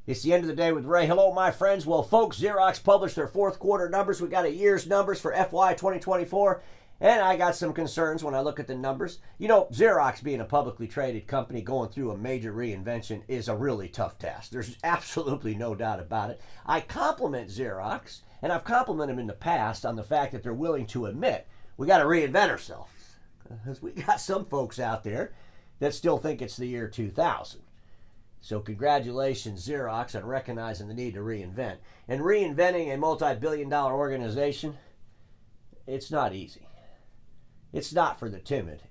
It's the end of the day with Ray. Hello, my friends. Well, folks, Xerox published their fourth quarter numbers. We got a year's numbers for FY 2024, and I got some concerns when I look at the numbers. You know, Xerox being a publicly traded company going through a major reinvention is a really tough task. There's absolutely no doubt about it. I compliment Xerox, and I've complimented them in the past on the fact that they're willing to admit we got to reinvent ourselves. Because we got some folks out there that still think it's the year 2000. So congratulations, Xerox, on recognizing the need to reinvent. And reinventing a multi-billion-dollar organization, it's not easy. It's not for the timid.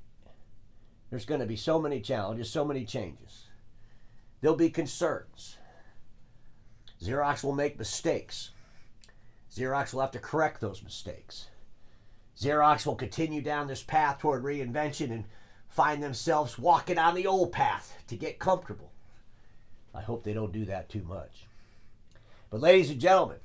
There's going to be so many challenges, so many changes. There'll be concerns. Xerox will make mistakes. Xerox will have to correct those mistakes. Xerox will continue down this path toward reinvention and find themselves walking on the old path to get comfortable. I hope they don't do that too much. But ladies and gentlemen,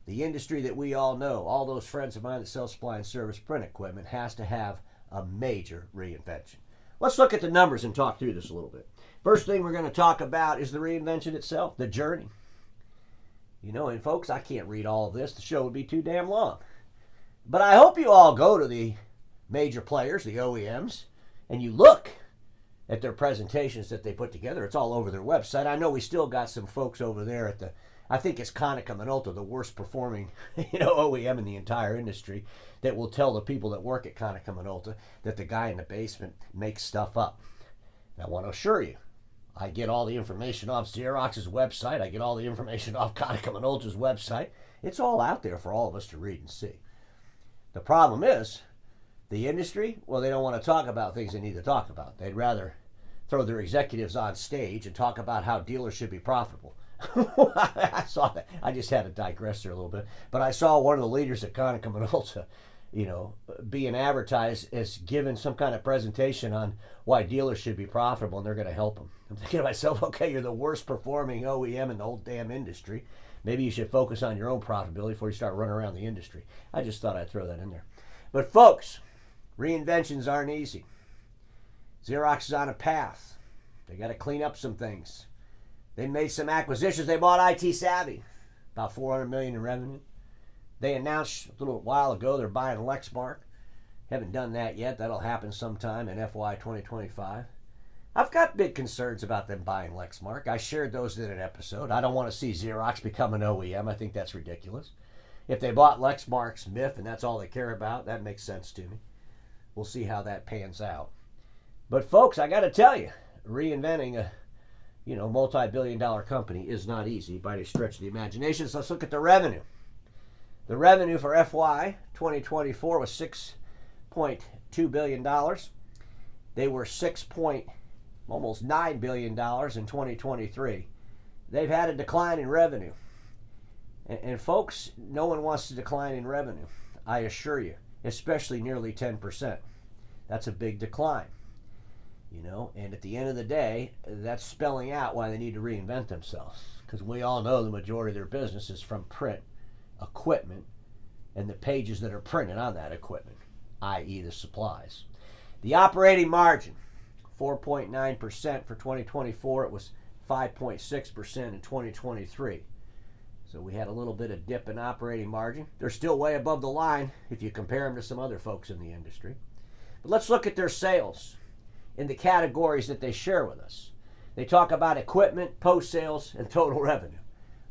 the industry that we all know, all those friends of mine that sell supply and service print equipment, has to have a major reinvention. Let's look at the numbers and talk through this a little bit. First thing we're going to talk about is the reinvention itself, the journey. You know, and folks, I can't read all of this. The show would be too damn long. But I hope you all go to the major players, the OEMs, and you look at their presentations that they put together. It's all over their website. I know we still got some folks over there at the, I think it's Konica Minolta, the worst performing OEM in the entire industry, that will tell the people that work at Konica Minolta that the guy in the basement makes stuff up. And I want to assure you, I get all the information off Xerox's website. I get all the information off Konica Minolta's website. It's all out there for all of us to read and see. The problem is, the industry, well, they don't want to talk about things they need to talk about. They'd rather throw their executives on stage and talk about how dealers should be profitable. I saw that. I just had to digress there a little bit. But I saw one of the leaders at Konica Minolta, being advertised as giving some kind of presentation on why dealers should be profitable and they're going to help them. I'm thinking to myself, okay, you're the worst performing OEM in the whole damn industry. Maybe you should focus on your own profitability before you start running around the industry. I just thought I'd throw that in there. But folks, reinventions aren't easy. Xerox is on a path. They got to clean up some things. They made some acquisitions. They bought IT Savvy, about $400 million in revenue. They announced a little while ago they're buying Lexmark. Haven't done that yet. That'll happen sometime in FY 2025. I've got big concerns about them buying Lexmark. I shared those in an episode. I don't want to see Xerox become an OEM. I think that's ridiculous. If they bought Lexmark's MIF and that's all they care about, that makes sense to me. We'll see how that pans out. But folks, I got to tell you, reinventing a multi-billion-dollar company is not easy by any stretch of the imagination. So let's look at the revenue. The revenue for FY 2024 was $6.2 billion. They were almost $9 billion in 2023. They've had a decline in revenue. And folks, no one wants to decline in revenue, I assure you, especially nearly 10%. That's a big decline. And at the end of the day, that's spelling out why they need to reinvent themselves. Because we all know the majority of their business is from print equipment and the pages that are printed on that equipment, i.e. the supplies. The operating margin, 4.9% for 2024. It was 5.6% in 2023. So we had a little bit of dip in operating margin. They're still way above the line if you compare them to some other folks in the industry. But let's look at their sales in the categories that they share with us. They talk about equipment, post-sales, and total revenue.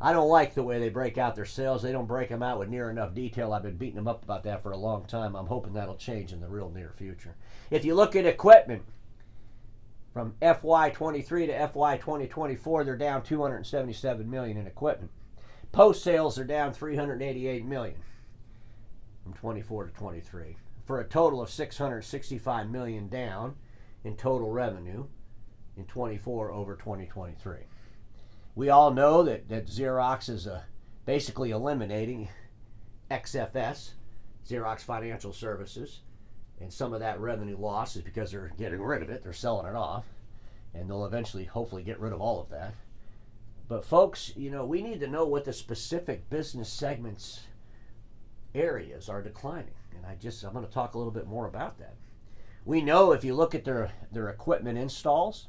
I don't like the way they break out their sales. They don't break them out with near enough detail. I've been beating them up about that for a long time. I'm hoping that'll change in the real near future. If you look at equipment, from FY 23 to FY 2024, they're down $277 million in equipment. Post-sales are down $388 million from 24 to 23, for a total of $665 million down in total revenue in 24 over 2023. We all know that Xerox is basically eliminating XFS, Xerox Financial Services, and some of that revenue loss is because they're getting rid of it. They're selling it off, and they'll eventually, hopefully, get rid of all of that. But folks, we need to know what the specific business segments areas are declining. And I'm going to talk a little bit more about that. We know if you look at their equipment installs,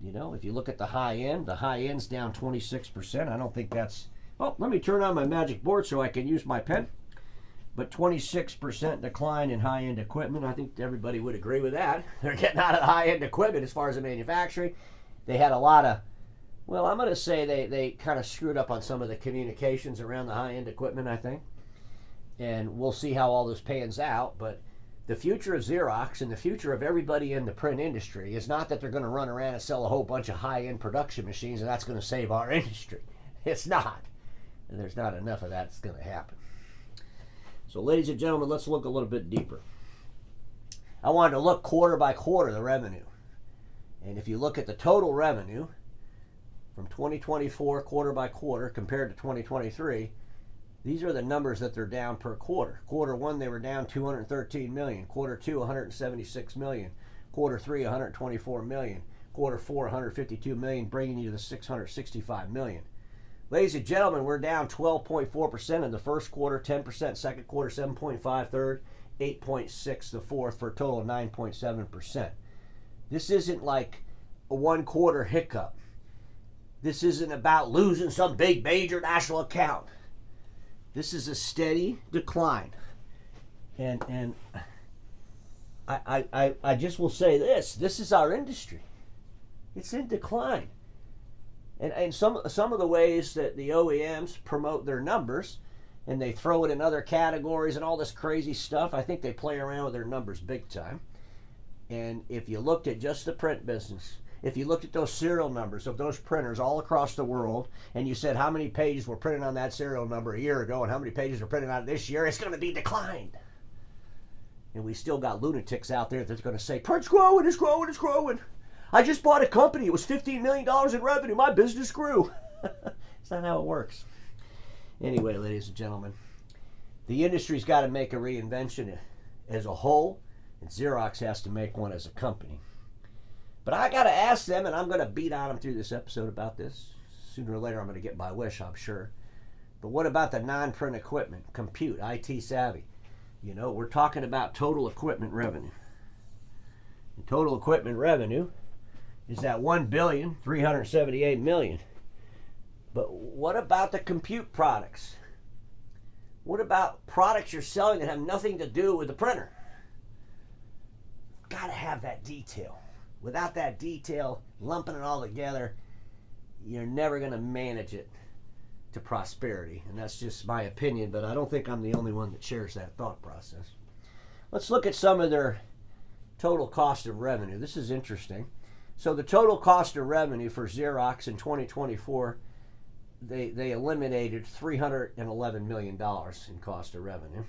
You know, if you look at the high end's down 26%. I don't think that's... Oh, let me turn on my magic board so I can use my pen. But 26% decline in high-end equipment. I think everybody would agree with that. They're getting out of the high-end equipment as far as the manufacturing. They had a lot of... Well, I'm going to say they kind of screwed up on some of the communications around the high-end equipment, I think. And we'll see how all this pans out. But the future of Xerox and the future of everybody in the print industry is not that they're going to run around and sell a whole bunch of high-end production machines and that's going to save our industry. It's not. And there's not enough of that's going to happen. So, ladies and gentlemen, let's look a little bit deeper. I wanted to look quarter by quarter the revenue. And if you look at the total revenue from 2024 quarter by quarter compared to 2023, these are the numbers that they're down per quarter. Quarter one, they were down $213 million. Quarter two, $176 million. Quarter three, $124 million. Quarter four, $152 million, bringing you to the $665 million. Ladies and gentlemen, we're down 12.4% in the first quarter, 10% second quarter, 7.5% third, 8.6% the fourth, for a total of 9.7%. This isn't like a one quarter hiccup. This isn't about losing some big major national account. This is a steady decline. And I just will say this is our industry. It's in decline. And some of the ways that the OEMs promote their numbers, and they throw it in other categories and all this crazy stuff, I think they play around with their numbers big time. And if you looked at just the print business, if you looked at those serial numbers of those printers all across the world, and you said how many pages were printed on that serial number a year ago and how many pages are printed on it this year, it's going to be declined. And we still got lunatics out there that's going to say, print's growing, it's growing, it's growing. I just bought a company. It was $15 million in revenue. My business grew. It's not how it works. Anyway, ladies and gentlemen, the industry's got to make a reinvention as a whole, and Xerox has to make one as a company. But I got to ask them, and I'm going to beat on them through this episode about this. Sooner or later, I'm going to get my wish, I'm sure. But what about the non-print equipment, compute, IT savvy? You know, we're talking about total equipment revenue. And total equipment revenue is that $1,378 million. But what about the compute products? What about products you're selling that have nothing to do with the printer? Got to have that detail. Without that detail, lumping it all together, you're never going to manage it to prosperity. And that's just my opinion, but I don't think I'm the only one that shares that thought process. Let's look at some of their total cost of revenue. This is interesting. So the total cost of revenue for Xerox in 2024, they eliminated $311 million in cost of revenue.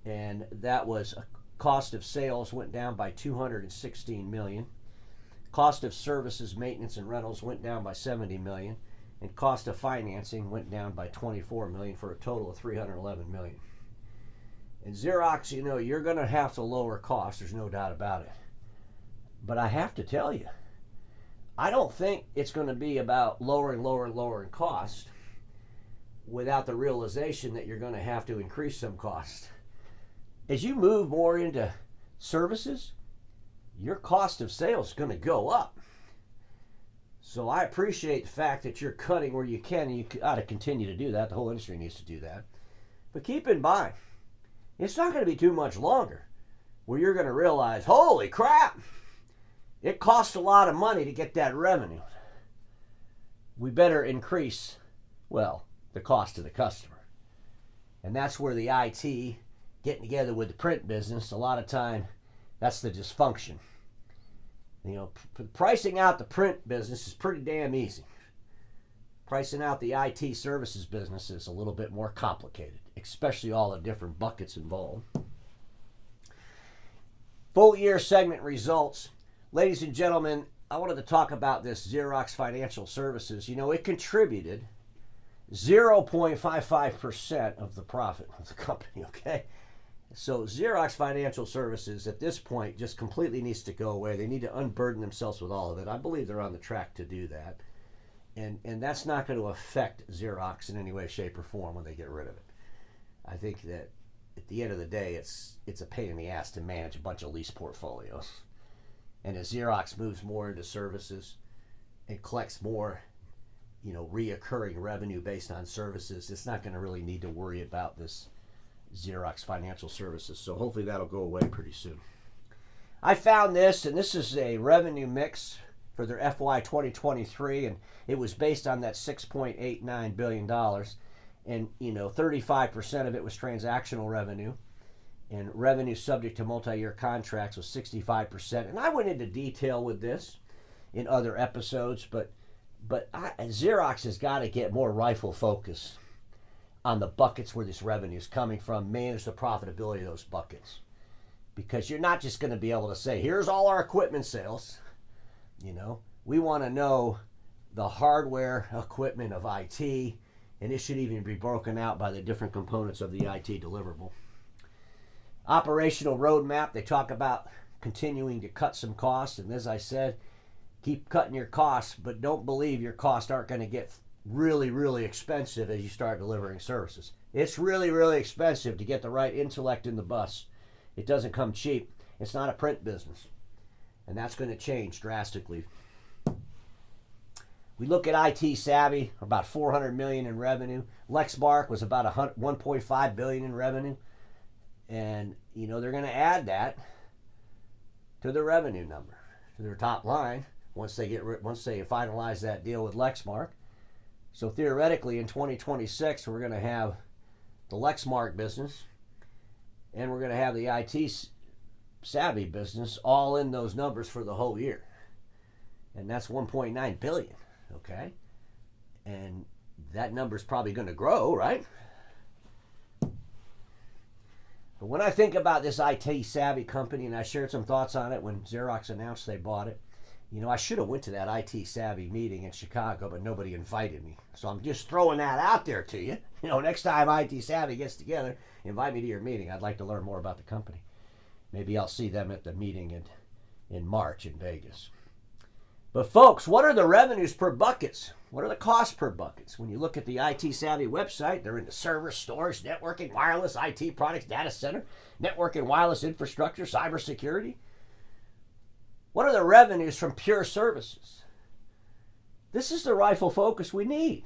And that was a cost of sales went down by $216 million. Cost of services, maintenance, and rentals went down by $70 million. And cost of financing went down by $24 million for a total of $311 million. And Xerox, you know, you're going to have to lower costs. There's no doubt about it. But I have to tell you, I don't think it's going to be about lowering cost without the realization that you're going to have to increase some cost. As you move more into services, your cost of sales is going to go up. So I appreciate the fact that you're cutting where you can, and you ought to continue to do that. The whole industry needs to do that. But keep in mind, it's not going to be too much longer where you're going to realize, holy crap, it costs a lot of money to get that revenue. We better increase, well, the cost to the customer. And that's where the IT getting together with the print business, a lot of time, that's the dysfunction. You know, pricing out the print business is pretty damn easy. Pricing out the IT services business is a little bit more complicated, especially all the different buckets involved. Full year segment results. Ladies and gentlemen, I wanted to talk about this Xerox Financial Services. You know, it contributed 0.55% of the profit of the company, okay? So Xerox Financial Services at this point just completely needs to go away. They need to unburden themselves with all of it. I believe they're on the track to do that. And that's not going to affect Xerox in any way, shape, or form when they get rid of it. I think that at the end of the day, it's a pain in the ass to manage a bunch of lease portfolios. And as Xerox moves more into services and collects more, reoccurring revenue based on services, it's not going to really need to worry about this Xerox Financial Services. So hopefully that'll go away pretty soon. I found this, and this is a revenue mix for their FY 2023, and it was based on that $6.89 billion. And, 35% of it was transactional revenue, and revenue subject to multi-year contracts was 65%. And I went into detail with this in other episodes, but Xerox has got to get more rifle focus on the buckets where this revenue is coming from, manage the profitability of those buckets. Because you're not just going to be able to say, here's all our equipment sales. We want to know the hardware equipment of IT, and it should even be broken out by the different components of the IT deliverable. Operational roadmap, they talk about continuing to cut some costs, and as I said, keep cutting your costs, but don't believe your costs aren't going to get really, really expensive as you start delivering services. It's really, really expensive to get the right intellect in the bus. It doesn't come cheap. It's not a print business. And that's going to change drastically. We look at IT Savvy, about $400 million in revenue. Lexmark was about $1.5 billion in revenue. And, they're going to add that to their revenue number, to their top line, once they finalize that deal with Lexmark. So theoretically, in 2026, we're going to have the Lexmark business, and we're going to have the IT Savvy business all in those numbers for the whole year. And that's $1.9 billion, okay? And that number's probably going to grow, right? But when I think about this IT Savvy company, and I shared some thoughts on it when Xerox announced they bought it, I should have went to that IT Savvy meeting in Chicago, but nobody invited me. So I'm just throwing that out there to you. Next time IT Savvy gets together, invite me to your meeting. I'd like to learn more about the company. Maybe I'll see them at the meeting in March in Vegas. But folks, what are the revenues per buckets? What are the costs per buckets? When you look at the IT Savvy website, they're into server, storage, networking, wireless, IT products, data center, network and wireless infrastructure, cybersecurity. What are the revenues from pure services? This is the rifle focus we need.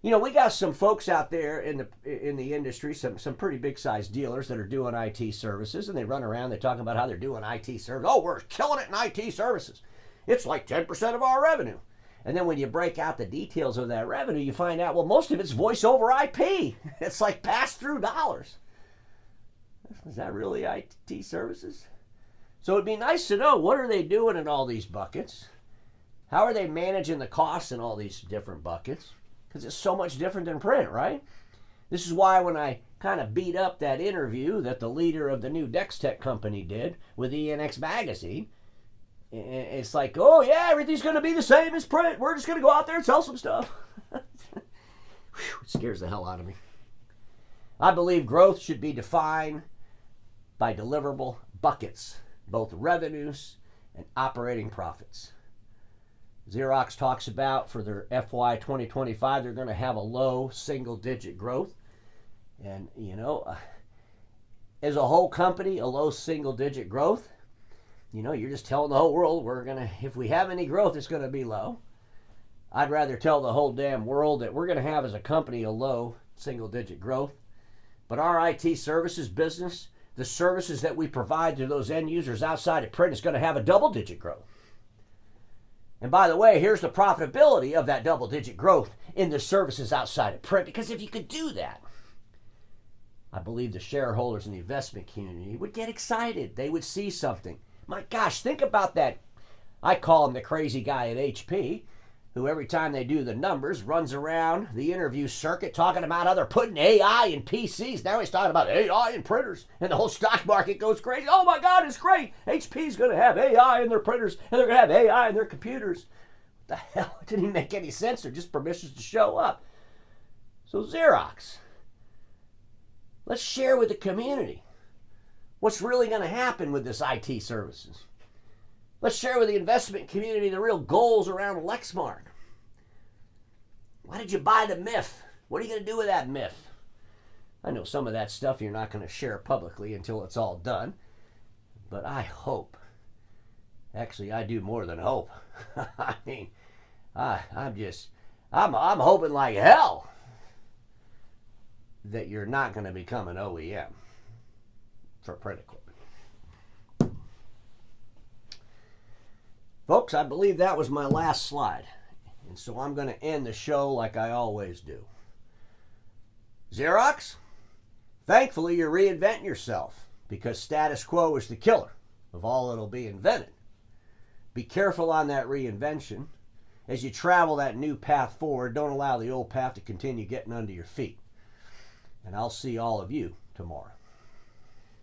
We got some folks out there in the industry, some pretty big sized dealers that are doing IT services, and they run around, they talk about how they're doing IT services. Oh, we're killing it in IT services. It's like 10% of our revenue. And then when you break out the details of that revenue, you find out, well, most of it's voice over IP. It's like pass-through dollars. Is that really IT services? So it'd be nice to know, what are they doing in all these buckets? How are they managing the costs in all these different buckets? Because it's so much different than print, right? This is why when I kind of beat up that interview that the leader of the new Dextech company did with ENX Magazine, it's like, oh yeah, everything's going to be the same as print. We're just going to go out there and sell some stuff. It scares the hell out of me. I believe growth should be defined by deliverable buckets, both revenues and operating profits. Xerox talks about for their FY 2025, they're going to have a low single-digit growth. And, as a whole company, a low single-digit growth, you're just telling the whole world if we have any growth, it's going to be low. I'd rather tell the whole damn world that we're going to have as a company a low single-digit growth. But our IT services business, the services that we provide to those end users outside of print, is going to have a double-digit growth. And by the way, here's the profitability of that double-digit growth in the services outside of print. Because if you could do that, I believe the shareholders in the investment community would get excited. They would see something. My gosh, think about that. I call him the crazy guy at HP, who every time they do the numbers runs around the interview circuit talking about how they're putting AI in PCs. Now he's talking about AI in printers, and the whole stock market goes crazy. Oh my God, it's great. HP's going to have AI in their printers, and they're going to have AI in their computers. What the hell? It didn't even make any sense. They're just permissions to show up. So Xerox, let's share with the community what's really going to happen with this IT services. Let's share with the investment community the real goals around Lexmark. Why did you buy the MIF? What are you going to do with that MIF? I know some of that stuff you're not going to share publicly until it's all done. But I hope Actually, I do more than hope. I mean, I'm hoping like hell that you're not going to become an OEM for printed equipment. Folks, I believe that was my last slide. And so I'm going to end the show like I always do. Xerox, thankfully you're reinventing yourself because status quo is the killer of all that'll be invented. Be careful on that reinvention. As you travel that new path forward, don't allow the old path to continue getting under your feet. And I'll see all of you tomorrow.